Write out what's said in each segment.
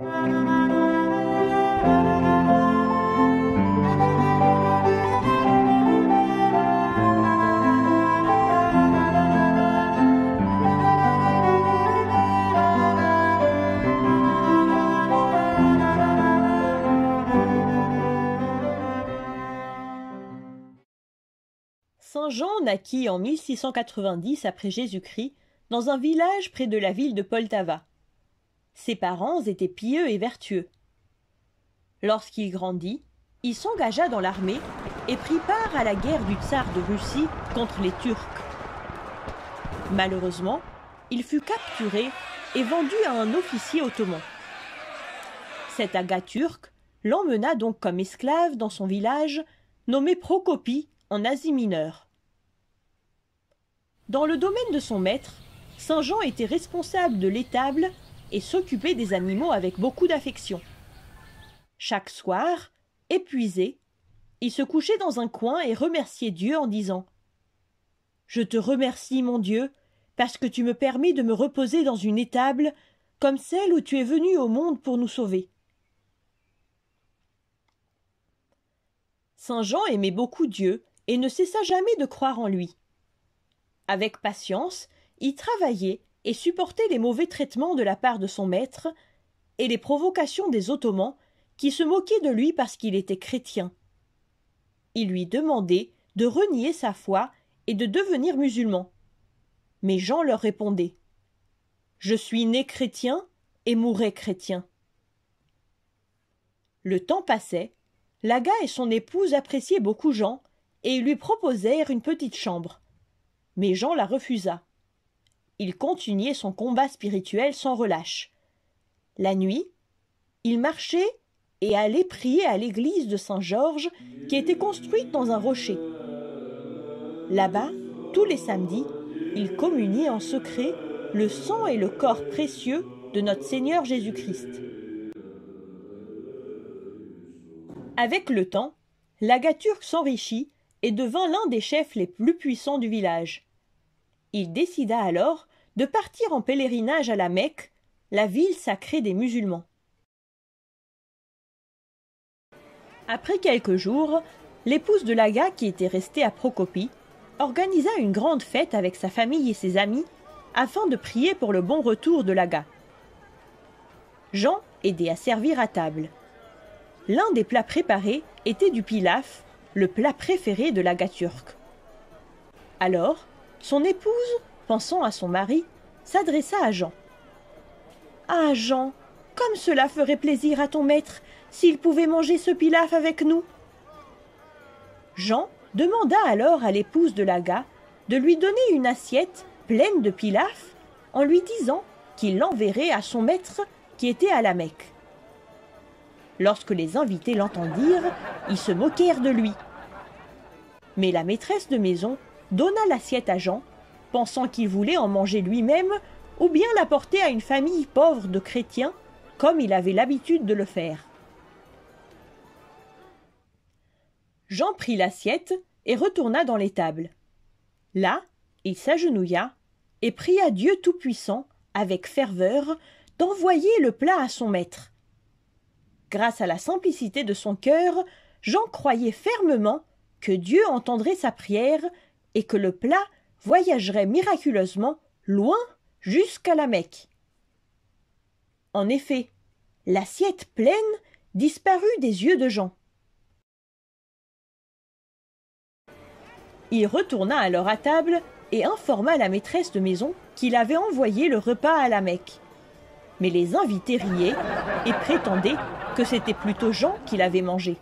Saint Jean naquit en 1690 après Jésus-Christ dans un village près de la ville de Poltava. Ses parents étaient pieux et vertueux. Lorsqu'il grandit, il s'engagea dans l'armée et prit part à la guerre du tsar de Russie contre les Turcs. Malheureusement, il fut capturé et vendu à un officier ottoman. Cet aga turc l'emmena donc comme esclave dans son village nommé Procopie en Asie mineure. Dans le domaine de son maître, Saint Jean était responsable de l'étable et s'occupait des animaux avec beaucoup d'affection. Chaque soir, épuisé, il se couchait dans un coin et remerciait Dieu en disant « Je te remercie, mon Dieu, parce que tu me permets de me reposer dans une étable comme celle où tu es venu au monde pour nous sauver. » Saint Jean aimait beaucoup Dieu et ne cessa jamais de croire en lui. Avec patience, il travaillait et supportait les mauvais traitements de la part de son maître et les provocations des Ottomans qui se moquaient de lui parce qu'il était chrétien. Ils lui demandaient de renier sa foi et de devenir musulman. Mais Jean leur répondait « Je suis né chrétien et mourrai chrétien. » Le temps passait, l'aga et son épouse appréciaient beaucoup Jean et lui proposèrent une petite chambre. Mais Jean la refusa. Il continuait son combat spirituel sans relâche. La nuit, il marchait et allait prier à l'église de Saint-Georges qui était construite dans un rocher. Là-bas, tous les samedis, il communiait en secret le sang et le corps précieux de notre Seigneur Jésus-Christ. Avec le temps, l'aga turc s'enrichit et devint l'un des chefs les plus puissants du village. Il décida alors de partir en pèlerinage à la Mecque, la ville sacrée des musulmans. Après quelques jours, l'épouse de l'aga, qui était restée à Procopie, organisa une grande fête avec sa famille et ses amis afin de prier pour le bon retour de l'aga. Jean aidait à servir à table. L'un des plats préparés était du pilaf, le plat préféré de l'aga turc. Alors, son épouse, pensant à son mari, s'adressa à Jean. « Ah, Jean, comme cela ferait plaisir à ton maître s'il pouvait manger ce pilaf avec nous !» Jean demanda alors à l'épouse de l'aga de lui donner une assiette pleine de pilaf en lui disant qu'il l'enverrait à son maître qui était à la Mecque. Lorsque les invités l'entendirent, ils se moquèrent de lui. Mais la maîtresse de maison donna l'assiette à Jean, pensant qu'il voulait en manger lui-même ou bien l'apporter à une famille pauvre de chrétiens, comme il avait l'habitude de le faire. Jean prit l'assiette et retourna dans l'étable. Là, il s'agenouilla et pria Dieu Tout-Puissant, avec ferveur, d'envoyer le plat à son maître. Grâce à la simplicité de son cœur, Jean croyait fermement que Dieu entendrait sa prière et que le plat voyagerait miraculeusement loin jusqu'à la Mecque. En effet, l'assiette pleine disparut des yeux de Jean. Il retourna alors à table et informa la maîtresse de maison qu'il avait envoyé le repas à la Mecque. Mais les invités riaient et prétendaient que c'était plutôt Jean qui l'avait mangé.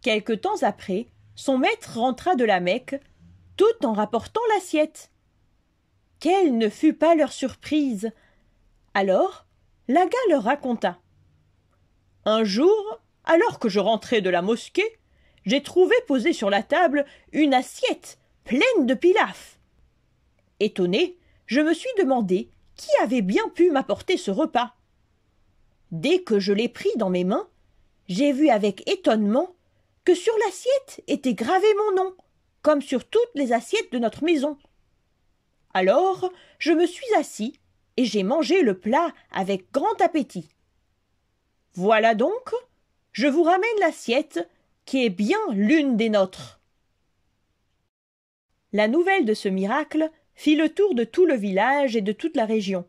Quelque temps après, son maître rentra de la Mecque, tout en rapportant l'assiette. Quelle ne fut pas leur surprise! Alors, l'aga leur raconta. Un jour, alors que je rentrais de la mosquée, j'ai trouvé posée sur la table une assiette pleine de pilaf. Étonné, je me suis demandé qui avait bien pu m'apporter ce repas. Dès que je l'ai pris dans mes mains, j'ai vu avec étonnement que sur l'assiette était gravé mon nom, comme sur toutes les assiettes de notre maison. Alors, je me suis assis et j'ai mangé le plat avec grand appétit. Voilà donc, je vous ramène l'assiette, qui est bien l'une des nôtres. » La nouvelle de ce miracle fit le tour de tout le village et de toute la région,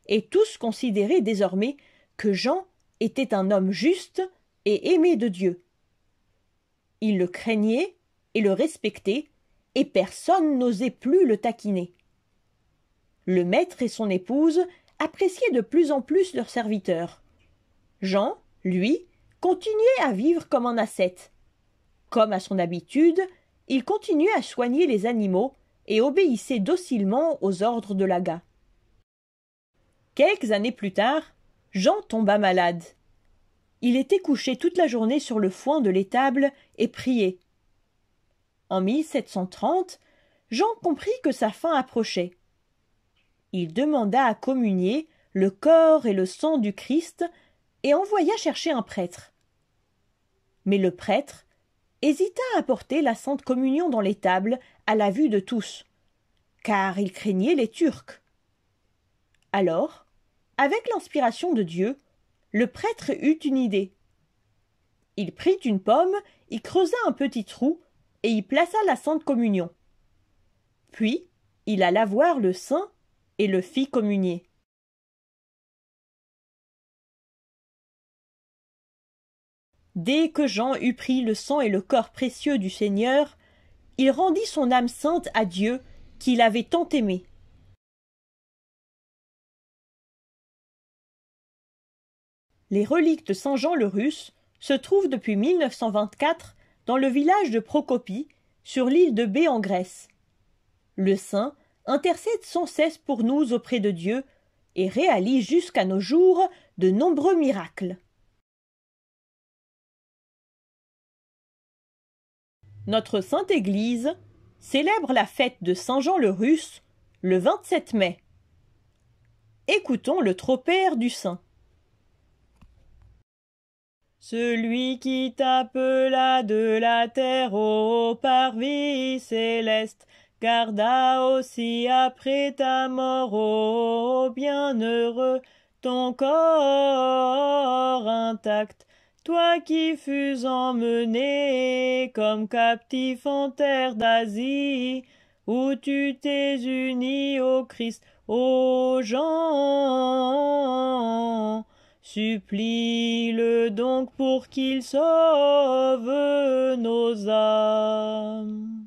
et tous considéraient désormais que Jean était un homme juste et aimé de Dieu. Ils le craignaient et le respectaient, et personne n'osait plus le taquiner. Le maître et son épouse appréciaient de plus en plus leur serviteur. Jean, lui, continuait à vivre comme un ascète. Comme à son habitude, il continuait à soigner les animaux et obéissait docilement aux ordres de l'agha. Quelques années plus tard, Jean tomba malade. Il était couché toute la journée sur le foin de l'étable et priait. En 1730, Jean comprit que sa fin approchait. Il demanda à communier le corps et le sang du Christ et envoya chercher un prêtre. Mais le prêtre hésita à apporter la sainte communion dans l'étable à la vue de tous, car il craignait les Turcs. Alors, avec l'inspiration de Dieu, le prêtre eut une idée. Il prit une pomme, y creusa un petit trou et y plaça la sainte communion. Puis, il alla voir le saint et le fit communier. Dès que Jean eut pris le sang et le corps précieux du Seigneur, il rendit son âme sainte à Dieu, qui l'avait tant aimé. Les reliques de Saint Jean le Russe se trouvent depuis 1924 dans le village de Procopie, sur l'île de Bé en Grèce. Le saint intercède sans cesse pour nous auprès de Dieu et réalise jusqu'à nos jours de nombreux miracles. Notre Sainte Église célèbre la fête de Saint Jean le Russe le 27 mai. Écoutons le tropère du saint. Celui qui t'appela de la terre au parvis céleste, garda aussi après ta mort, ô bienheureux, ton corps intact. Toi qui fus emmené comme captif en terre d'Asie, où tu t'es uni au Christ, aux gens, supplie-le donc pour qu'il sauve nos âmes.